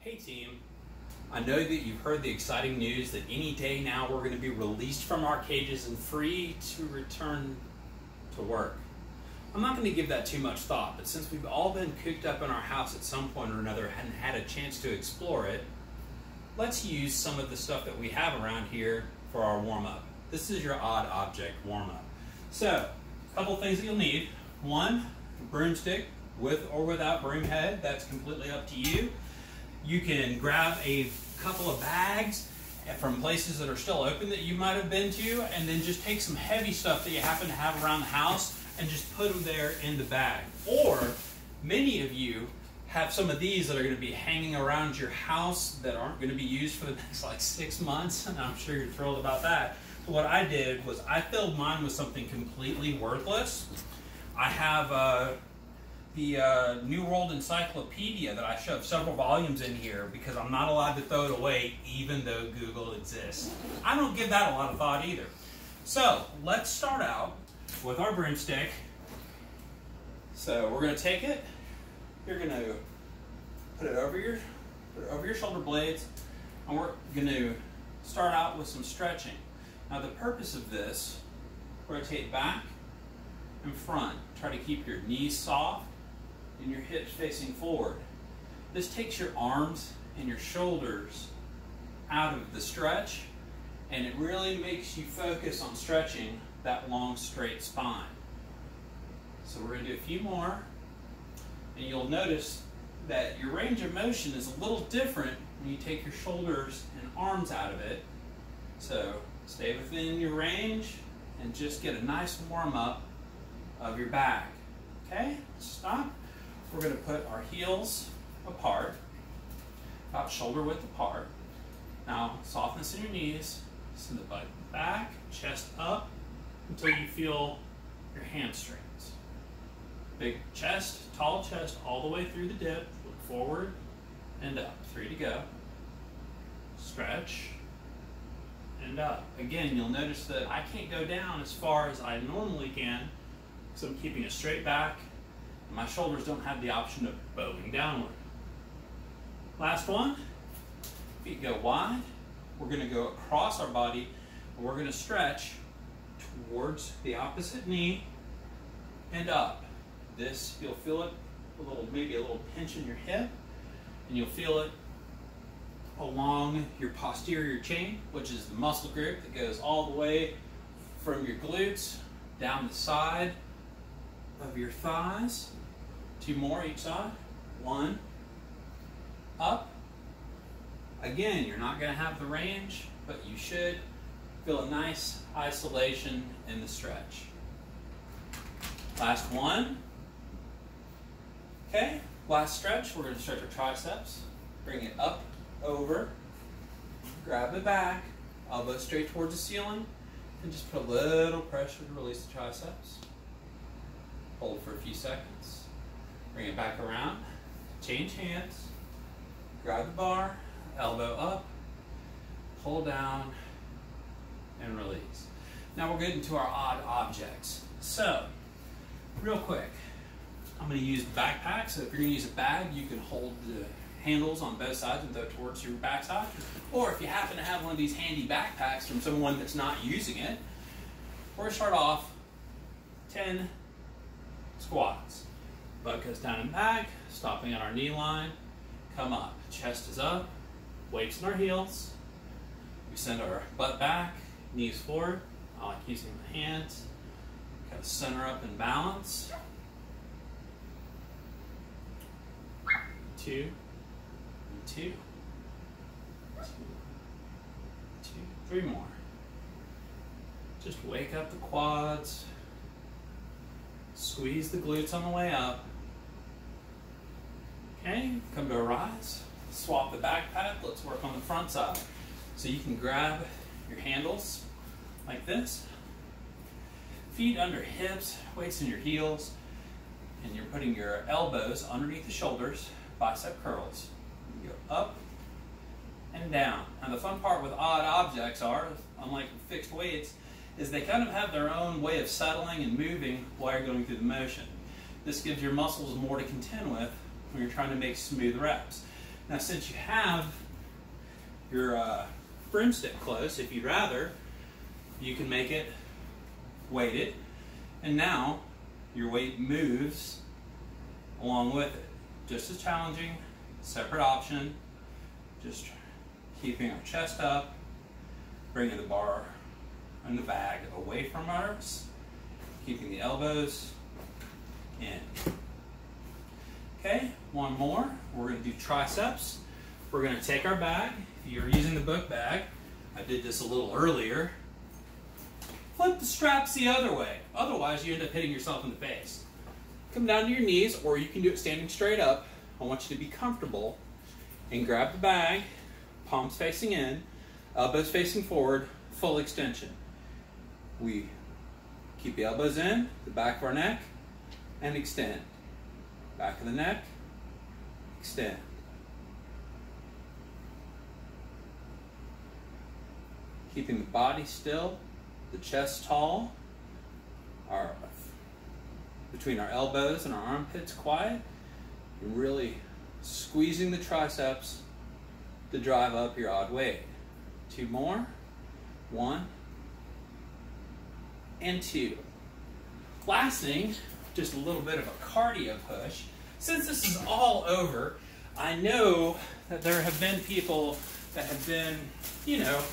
Hey team, I know that you've heard the exciting news that any day now we're going to be released from our cages and free to return to work. I'm not going to give that too much thought, but since we've all been cooped up in our house at some point or another and had a chance to explore it, let's use some of the stuff that we have around here for our warm-up. This is your odd object warm-up. So, a couple things that you'll need. One, a broomstick with or without broom head. That's completely up to you. You can grab a couple of bags from places that are still open that you might have been to, and then just take some heavy stuff that you happen to have around the house and just put them there in the bag. Or many of you have some of these that are going to be hanging around your house that aren't going to be used for the next like 6 months, and I'm sure you're thrilled about that. So what I did was I filled mine with something completely worthless. I have the New World Encyclopedia that I shoved several volumes in here because I'm not allowed to throw it away even though Google exists. I don't give that a lot of thought either. So let's start out with our broomstick. So we're going to take it, you're going to put it over your shoulder blades, and we're going to start out with some stretching. Now the purpose of this, rotate back and front. Try to keep your knees soft and your hips facing forward. This takes your arms and your shoulders out of the stretch, and it really makes you focus on stretching that long straight spine. So we're going to do a few more, and you'll notice that your range of motion is a little different when you take your shoulders and arms out of it. So stay within your range and just get a nice warm up of your back. Okay, stop. We're going to put our heels apart, about shoulder width apart. Now, softness in your knees, send the butt back, chest up, until you feel your hamstrings. Big chest, tall chest, all the way through the dip. Look forward and up. 3 to go. Stretch and up. Again, you'll notice that I can't go down as far as I normally can, so I'm keeping a straight back. My shoulders don't have the option of bowing downward. Last one, feet go wide. We're going to go across our body, and we're going to stretch towards the opposite knee and up. This, you'll feel it maybe a little pinch in your hip, and you'll feel it along your posterior chain, which is the muscle group that goes all the way from your glutes down the side of your thighs. 2 more each side. 1, up. Again, you're not going to have the range, but you should feel a nice isolation in the stretch. Last one. Okay, last stretch, we're going to stretch our triceps. Bring it up, over, grab the back, elbow straight towards the ceiling, and just put a little pressure to release the triceps. Hold for a few seconds. Bring it back around, change hands, grab the bar, elbow up, pull down, and release. Now we're getting to our odd objects. So, real quick, I'm going to use the backpack. So if you're going to use a bag, you can hold the handles on both sides and throw it towards your backside. Or if you happen to have one of these handy backpacks from someone that's not using it, we're going to start off 10 squats. Butt goes down and back, stopping at our knee line, come up. Chest is up, weights in our heels. We send our butt back, knees forward. I like using my hands. Kind of center up and balance. 2, and 2, 2, 3 more. Just wake up the quads. Squeeze the glutes on the way up. Okay, come to a rise. Swap the backpack. Let's work on the front side. So you can grab your handles like this. Feet under hips, weights in your heels, and you're putting your elbows underneath the shoulders, bicep curls. You go up and down. Now the fun part with odd objects are, unlike fixed weights, is they kind of have their own way of settling and moving while you're going through the motion. This gives your muscles more to contend with when you're trying to make smooth reps. Now, since you have your broomstick close, if you'd rather, you can make it weighted, and now your weight moves along with it. Just as challenging, separate option, just keeping our chest up, bringing the bar and the bag away from us, keeping the elbows in. Okay, one more. We're going to do triceps. We're going to take our bag. If you're using the book bag, I did this a little earlier. Flip the straps the other way. Otherwise, you end up hitting yourself in the face. Come down to your knees, or you can do it standing straight up. I want you to be comfortable and grab the bag, palms facing in, elbows facing forward, full extension. We keep the elbows in, the back of our neck, and extend. Back of the neck, extend. Keeping the body still, the chest tall, between our elbows and our armpits quiet, and really squeezing the triceps to drive up your odd weight. 2 more. 1 and 2. Last thing, just a little bit of a cardio push. Since this is all over, I know that there have been people that have been,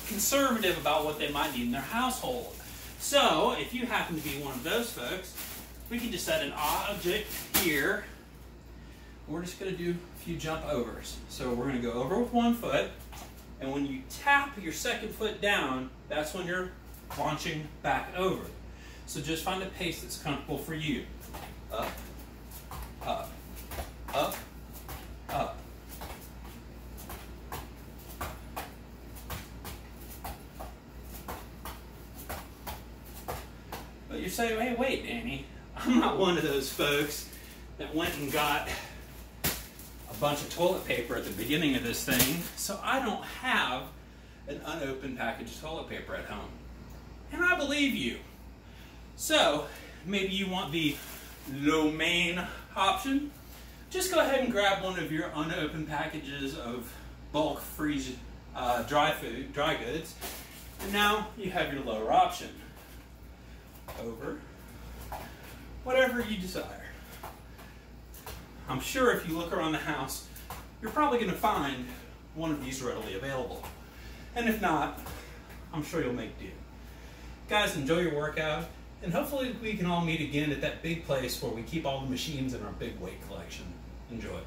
conservative about what they might need in their household. So, if you happen to be one of those folks, we can just set an object here. We're just going to do a few jump overs. So we're going to go over with 1 foot, and when you tap your 2nd foot down, that's when you're launching back over. So just find a pace that's comfortable for you. Up, up, up, up. But you're saying, hey, wait, Danny, I'm not one of those folks that went and got a bunch of toilet paper at the beginning of this thing, so I don't have an unopened package of toilet paper at home. And I believe you. So, maybe you want the lo mein option. Just go ahead and grab one of your unopened packages of bulk freeze dry goods, and now you have your lower option. Over, whatever you desire. I'm sure if you look around the house, you're probably going to find one of these readily available. And if not, I'm sure you'll make do. Guys, enjoy your workout, and hopefully we can all meet again at that big place where we keep all the machines in our big weight collection. Enjoy.